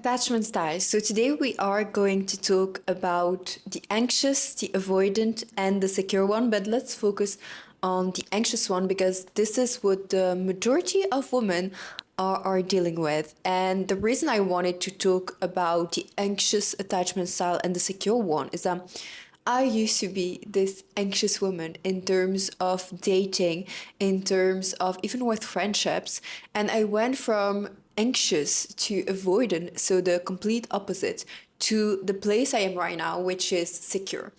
Attachment styles. So today we are going to talk about the anxious, the avoidant, and the secure one. But let's focus on the anxious one because this is what the majority of women are dealing with. And the reason I wanted to talk about the anxious attachment style and the secure one is that I used to be this anxious woman in terms of dating, in terms of even with friendships. And I went from anxious to avoidant, so the complete opposite, to the place I am right now, which is secure.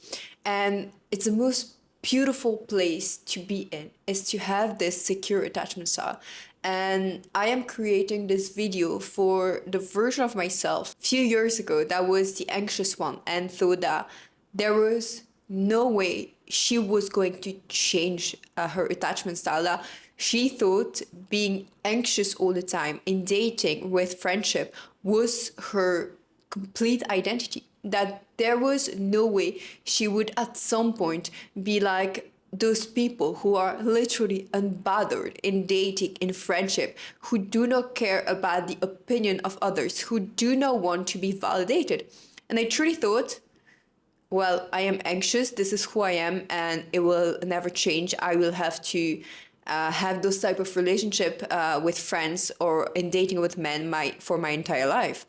And it's the most beautiful place to be in, is to have this secure attachment style. And I am creating this video for the version of myself a few years ago that was the anxious one and thought that there was no way she was going to change her attachment style. That she thought being anxious all the time in dating with friendship was her complete identity. That there was no way she would at some point be like those people who are literally unbothered in dating, in friendship, who do not care about the opinion of others, who do not want to be validated. And I truly thought, well, I am anxious, this is who I am, and it will never change. I will have to have those type of relationship with friends or in dating with men for my entire life.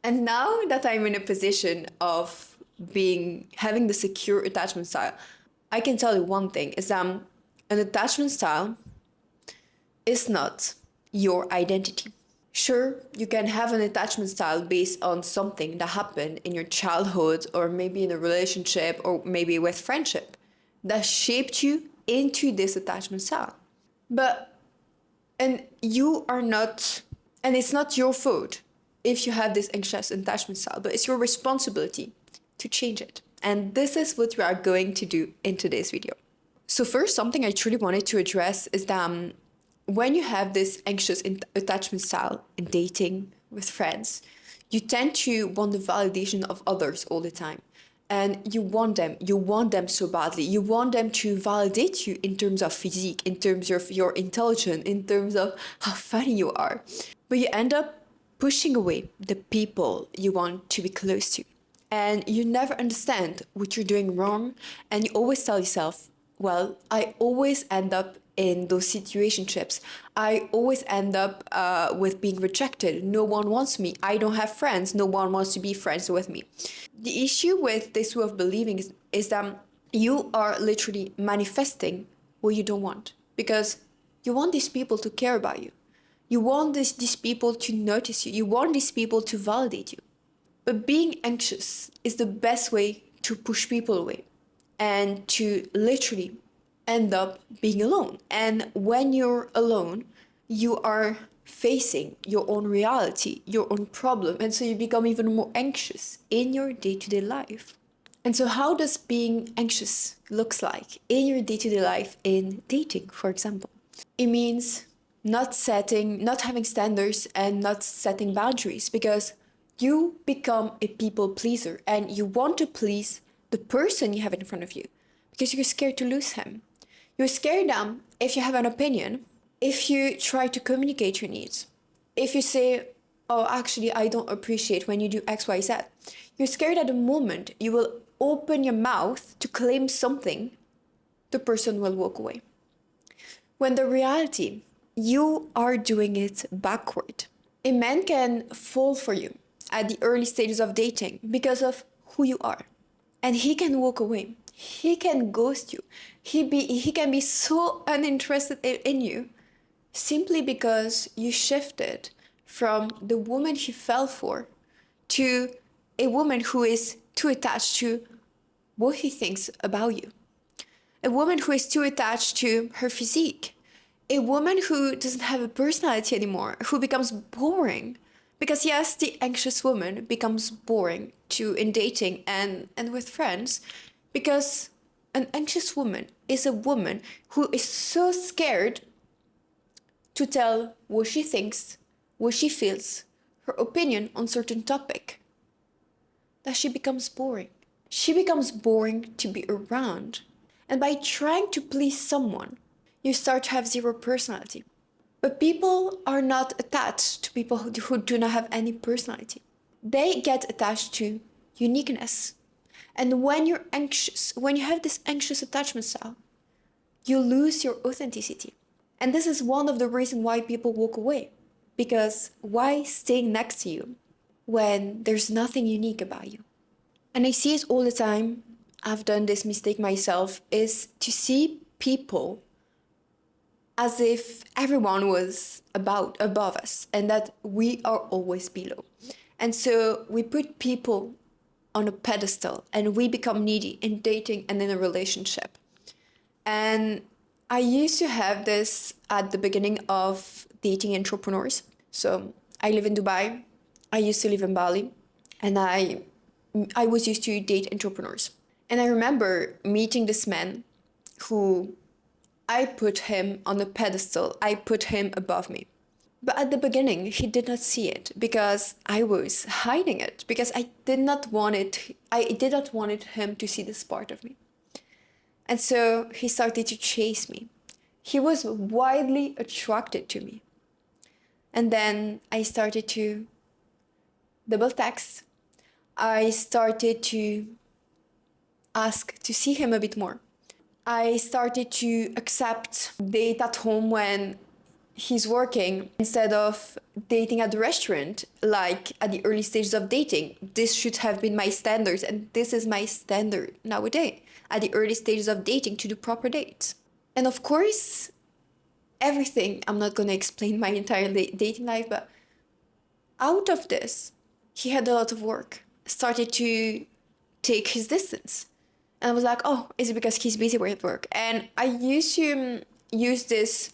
And now that I'm in a position of having the secure attachment style, I can tell you one thing is an attachment style is not your identity. Sure, you can have an attachment style based on something that happened in your childhood or maybe in a relationship or maybe with friendship that shaped you into this attachment style. And you are not, and it's not your fault if you have this anxious attachment style, but it's your responsibility to change it. And this is what we are going to do in today's video. So first, something I truly wanted to address is that when you have this anxious attachment style in dating with friends, you tend to want the validation of others all the time. And you want them so badly. You want them to validate you in terms of physique, in terms of your intelligence, in terms of how funny you are. But you end up pushing away the people you want to be close to. And you never understand what you're doing wrong. And you always tell yourself, well, I always end up in those situationships. I always end up with being rejected. No one wants me. I don't have friends. No one wants to be friends with me. The issue with this way of believing is that you are literally manifesting what you don't want because you want these people to care about you. You want these people to notice you. You want these people to validate you. But being anxious is the best way to push people away and to literally end up being alone. And when you're alone, you are facing your own reality, your own problem. And so you become even more anxious in your day-to-day life. And so how does being anxious looks like in your day-to-day life in dating, for example? It means not having standards and not setting boundaries because you become a people pleaser and you want to please the person you have in front of you because you're scared to lose him. You're scared that if you have an opinion, if you try to communicate your needs, if you say, oh, actually, I don't appreciate when you do X, Y, Z, you're scared at the moment you will open your mouth to claim something, the person will walk away. When the reality, you are doing it backward. A man can fall for you at the early stages of dating because of who you are. And he can walk away. He can ghost you. He can be so uninterested in you simply because you shifted from the woman he fell for to a woman who is too attached to what he thinks about you. A woman who is too attached to her physique. A woman who doesn't have a personality anymore, who becomes boring. Because yes, the anxious woman becomes boring in dating and with friends because an anxious woman is a woman who is so scared to tell what she thinks, what she feels, her opinion on certain topic, that she becomes boring. She becomes boring to be around. And by trying to please someone, you start to have zero personality. But people are not attached to people who do not have any personality. They get attached to uniqueness. And when you're anxious, when you have this anxious attachment style, you lose your authenticity. And this is one of the reasons why people walk away. Because why staying next to you when there's nothing unique about you? And I see it all the time. I've done this mistake myself, is to see people as if everyone was above us and that we are always below. And so we put people on a pedestal and we become needy in dating and in a relationship. And I used to have this at the beginning of dating entrepreneurs. So I live in Dubai. I used to live in Bali, and I was used to date entrepreneurs. And I remember meeting this man who I put him on a pedestal. I put him above me. But at the beginning, he did not see it because I was hiding it because I did not want it. I did not want him to see this part of me. And so he started to chase me. He was wildly attracted to me. And then I started to double text. I started to ask to see him a bit more. I started to accept date at home when he's working instead of dating at the restaurant, like at the early stages of dating. This should have been my standards, and this is my standard nowadays at the early stages of dating to do proper dates. And of course, everything, I'm not going to explain my entire dating life, but out of this, he had a lot of work, started to take his distance. And I was like, oh, is it because he's busy with work? And I used to use this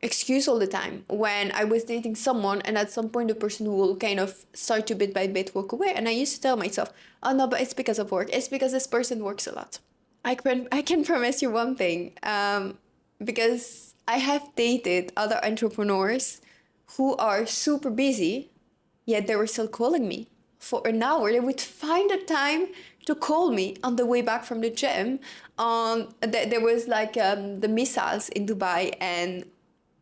excuse all the time when I was dating someone, and at some point the person will kind of start to bit by bit walk away. And I used to tell myself, oh no, but it's because of work. It's because this person works a lot. I can promise you one thing, because I have dated other entrepreneurs who are super busy, yet they were still calling me for an hour. They would find a time to call me on the way back from the gym. There was like the missiles in Dubai, and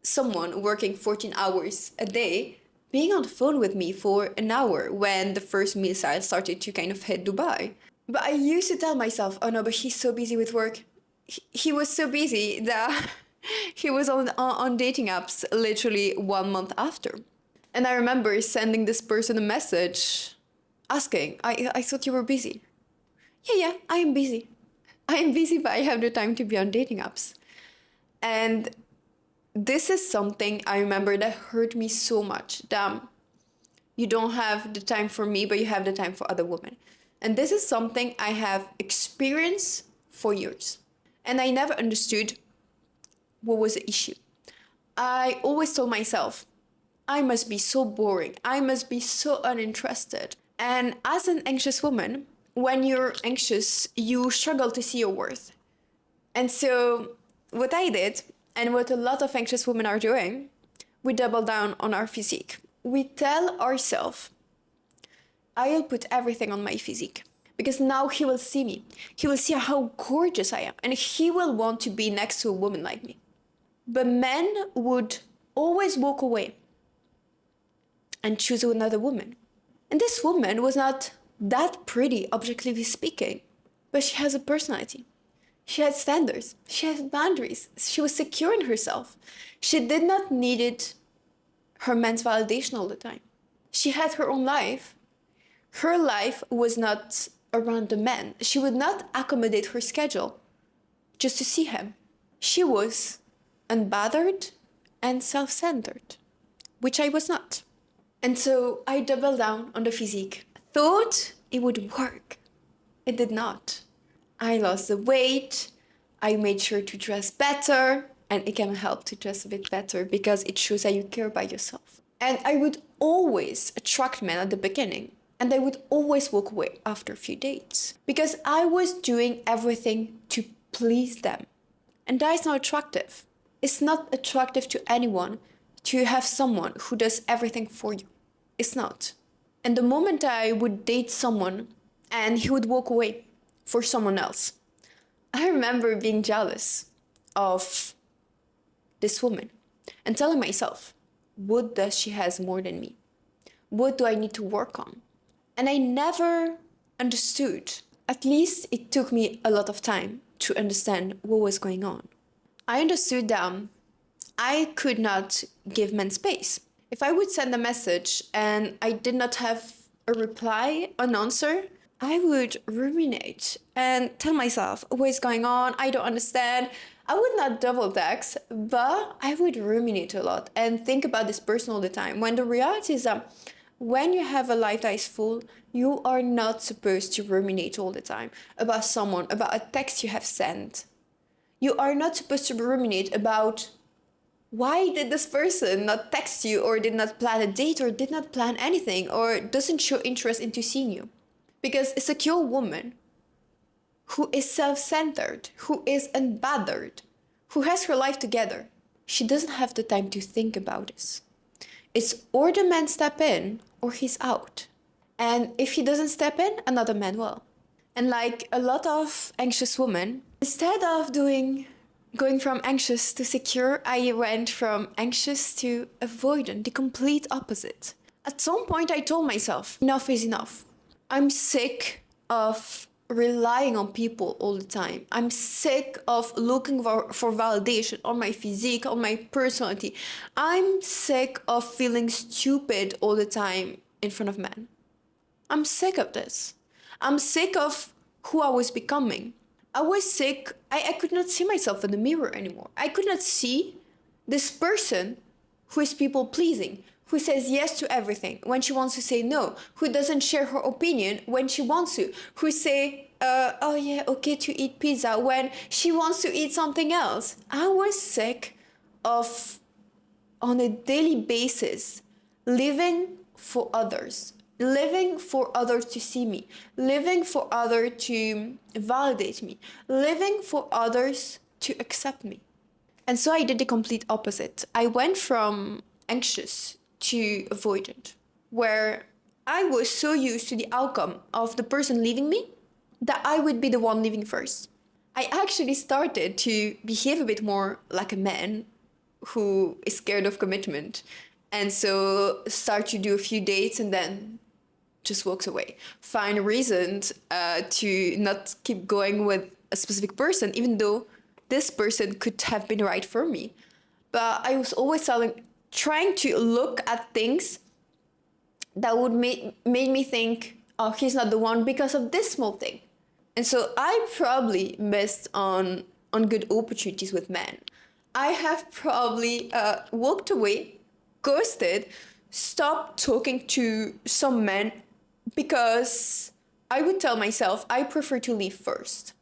someone working 14 hours a day being on the phone with me for an hour when the first missile started to kind of hit Dubai. But I used to tell myself, oh no, but he's so busy with work. He was so busy that he was on dating apps literally 1 month after. And I remember sending this person a message asking, I thought you were busy. Yeah, I am busy. I am busy, but I have the time to be on dating apps. And this is something I remember that hurt me so much. Damn, you don't have the time for me, but you have the time for other women. And this is something I have experienced for years. And I never understood what was the issue. I always told myself, I must be so boring. I must be so uninterested. And as an anxious woman, when you're anxious, you struggle to see your worth. And so what I did, and what a lot of anxious women are doing, we double down on our physique. We tell ourselves, I'll put everything on my physique because now he will see me. He will see how gorgeous I am, and he will want to be next to a woman like me. But men would always walk away and choose another woman. And this woman was not that pretty, objectively speaking, but she has a personality. She had standards. She had boundaries. She was secure in herself. She did not need her man's validation all the time. She had her own life. Her life was not around the man. She would not accommodate her schedule just to see him. She was unbothered and self-centered, which I was not. And so I doubled down on the physique. Thought it would work. It did not. I lost the weight. I made sure to dress better. And it can help to dress a bit better because it shows that you care about yourself. And I would always attract men at the beginning. And I would always walk away after a few dates. Because I was doing everything to please them. And that is not attractive. It's not attractive to anyone to have someone who does everything for you. It's not. And the moment I would date someone and he would walk away for someone else, I remember being jealous of this woman and telling myself, what does she has more than me? What do I need to work on? And I never understood. At least it took me a lot of time to understand what was going on. I understood that I could not give men space. If I would send a message and I did not have a reply, an answer, I would ruminate and tell myself what is going on, I don't understand. I would not double text, but I would ruminate a lot and think about this person all the time. When the reality is that when you have a life that is full, you are not supposed to ruminate all the time about someone, about a text you have sent. You are not supposed to ruminate about why did this person not text you or did not plan a date or did not plan anything or doesn't show interest into seeing you. Because a secure woman who is self-centered, who is unbothered, who has her life together, she doesn't have the time to think about this. It's or the man step in or he's out. And if he doesn't step in, another man will. And like a lot of anxious women, instead of going from anxious to secure, I went from anxious to avoidant, the complete opposite. At some point, I told myself, enough is enough. I'm sick of relying on people all the time. I'm sick of looking for validation on my physique, on my personality. I'm sick of feeling stupid all the time in front of men. I'm sick of this. I'm sick of who I was becoming. I was sick. I could not see myself in the mirror anymore. I could not see this person who is people pleasing, who says yes to everything when she wants to say no, who doesn't share her opinion when she wants to, who say, oh yeah, okay to eat pizza when she wants to eat something else. I was sick of, on a daily basis, living for others, living for others to see me, living for others to validate me, living for others to accept me. And so I did the complete opposite. I went from anxious to avoidant, where I was so used to the outcome of the person leaving me that I would be the one leaving first. I actually started to behave a bit more like a man who is scared of commitment, and so start to do a few dates and then just walks away. Find reasons to not keep going with a specific person, even though this person could have been right for me. But I was always trying to look at things that would made me think, oh, he's not the one because of this small thing. And so I probably missed on good opportunities with men. I have probably walked away, ghosted, stopped talking to some men because I would tell myself I prefer to leave first.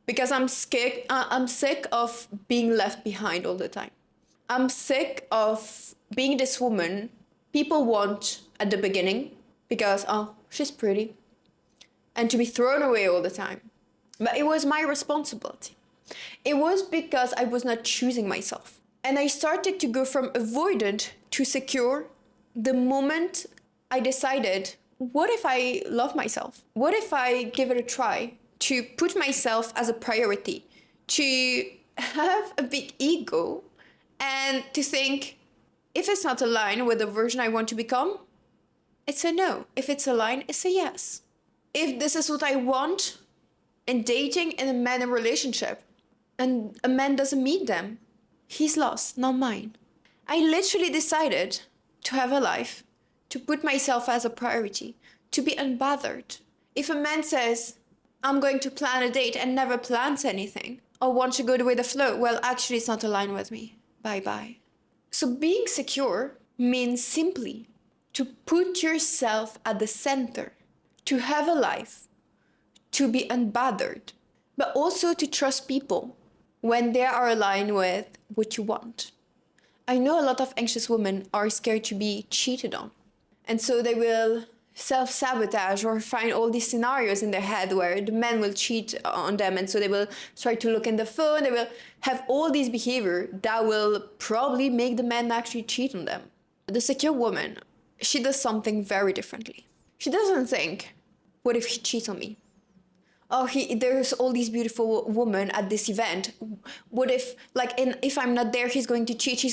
Because I'm sick of being left behind all the time. I'm sick of being this woman people want at the beginning because, oh, she's pretty, and to be thrown away all the time. But it was my responsibility. It was because I was not choosing myself. And I started to go from avoidant to secure the moment I decided, what if I love myself? What if I give it a try? To put myself as a priority, to have a big ego, and to think, if it's not aligned with the version I want to become, it's a no. If it's aligned, it's a yes. If this is what I want in dating in a man relationship, and a man doesn't meet them, he's lost, not mine. I literally decided to have a life, to put myself as a priority, to be unbothered. If a man says, I'm going to plan a date and never plans anything, or want to go with the flow, well, actually it's not aligned with me. Bye-bye. So being secure means simply to put yourself at the center, to have a life, to be unbothered, but also to trust people when they are aligned with what you want. I know a lot of anxious women are scared to be cheated on, and so they will self-sabotage or find all these scenarios in their head where the man will cheat on them, and so they will try to look in the phone, they will have all these behavior that will probably make the man actually cheat on them. The secure woman, she does something very differently. She doesn't think, what if he cheats on me? Oh, there's all these beautiful women at this event. What if, if I'm not there, he's going to cheat,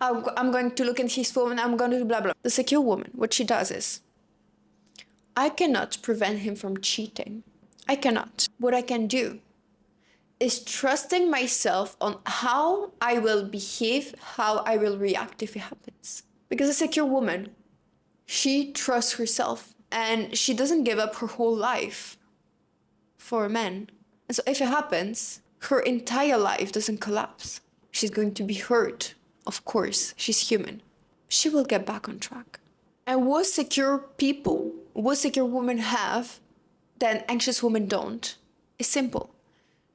I'm going to look in his phone, I'm going to blah, blah. The secure woman, what she does is, I cannot prevent him from cheating. I cannot. What I can do is trusting myself on how I will behave, how I will react if it happens. Because a secure woman, she trusts herself and she doesn't give up her whole life for a man. And so if it happens, her entire life doesn't collapse. She's going to be hurt. Of course, she's human. She will get back on track. And what secure people, what secure women have that anxious women don't, is simple.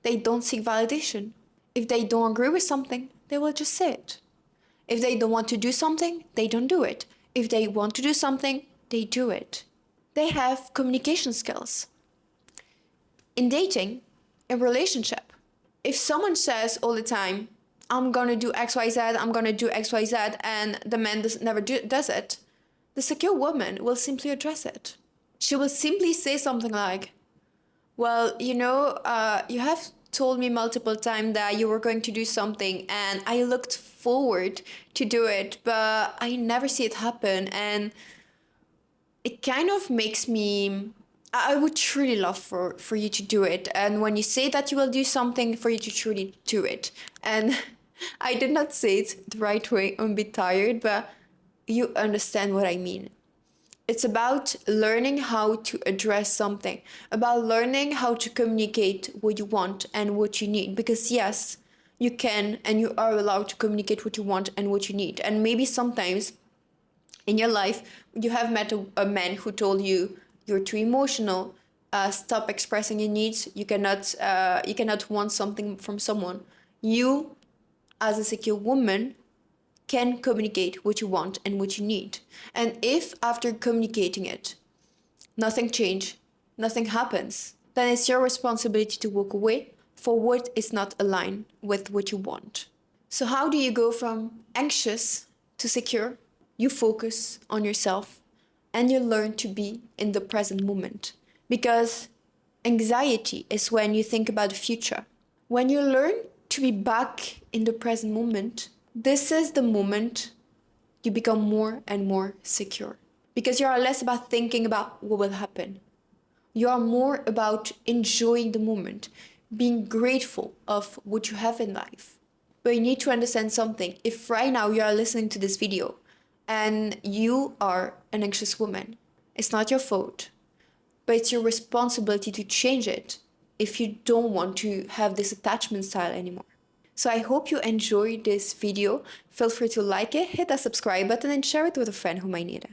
They don't seek validation. If they don't agree with something, they will just say it. If they don't want to do something, they don't do it. If they want to do something, they do it. They have communication skills. In dating, in relationship, if someone says all the time, I'm gonna do XYZ, I'm gonna do XYZ, and the man never does it, the secure woman will simply address it. She will simply say something like, well, you have told me multiple times that you were going to do something and I looked forward to do it, but I never see it happen. And it kind of makes me, I would truly love for you to do it. And when you say that you will do something, for you to truly do it. And I did not say it the right way, I'm a bit tired, but you understand what I mean. It's about learning how to address something, about learning how to communicate what you want and what you need. Because yes, you can and you are allowed to communicate what you want and what you need. And maybe sometimes in your life, you have met a man who told you you're too emotional, stop expressing your needs, you cannot want something from someone. You, as a secure woman, can communicate what you want and what you need. And if after communicating it, nothing changes, nothing happens, then it's your responsibility to walk away for what is not aligned with what you want. So how do you go from anxious to secure? You focus on yourself and you learn to be in the present moment. Because anxiety is when you think about the future. When you learn to be back in the present moment, this is the moment you become more and more secure. Because you are less about thinking about what will happen. You are more about enjoying the moment, being grateful of what you have in life. But you need to understand something. If right now you are listening to this video and you are an anxious woman, it's not your fault, but it's your responsibility to change it if you don't want to have this attachment style anymore. So I hope you enjoyed this video. Feel free to like it, hit that subscribe button and share it with a friend who might need it.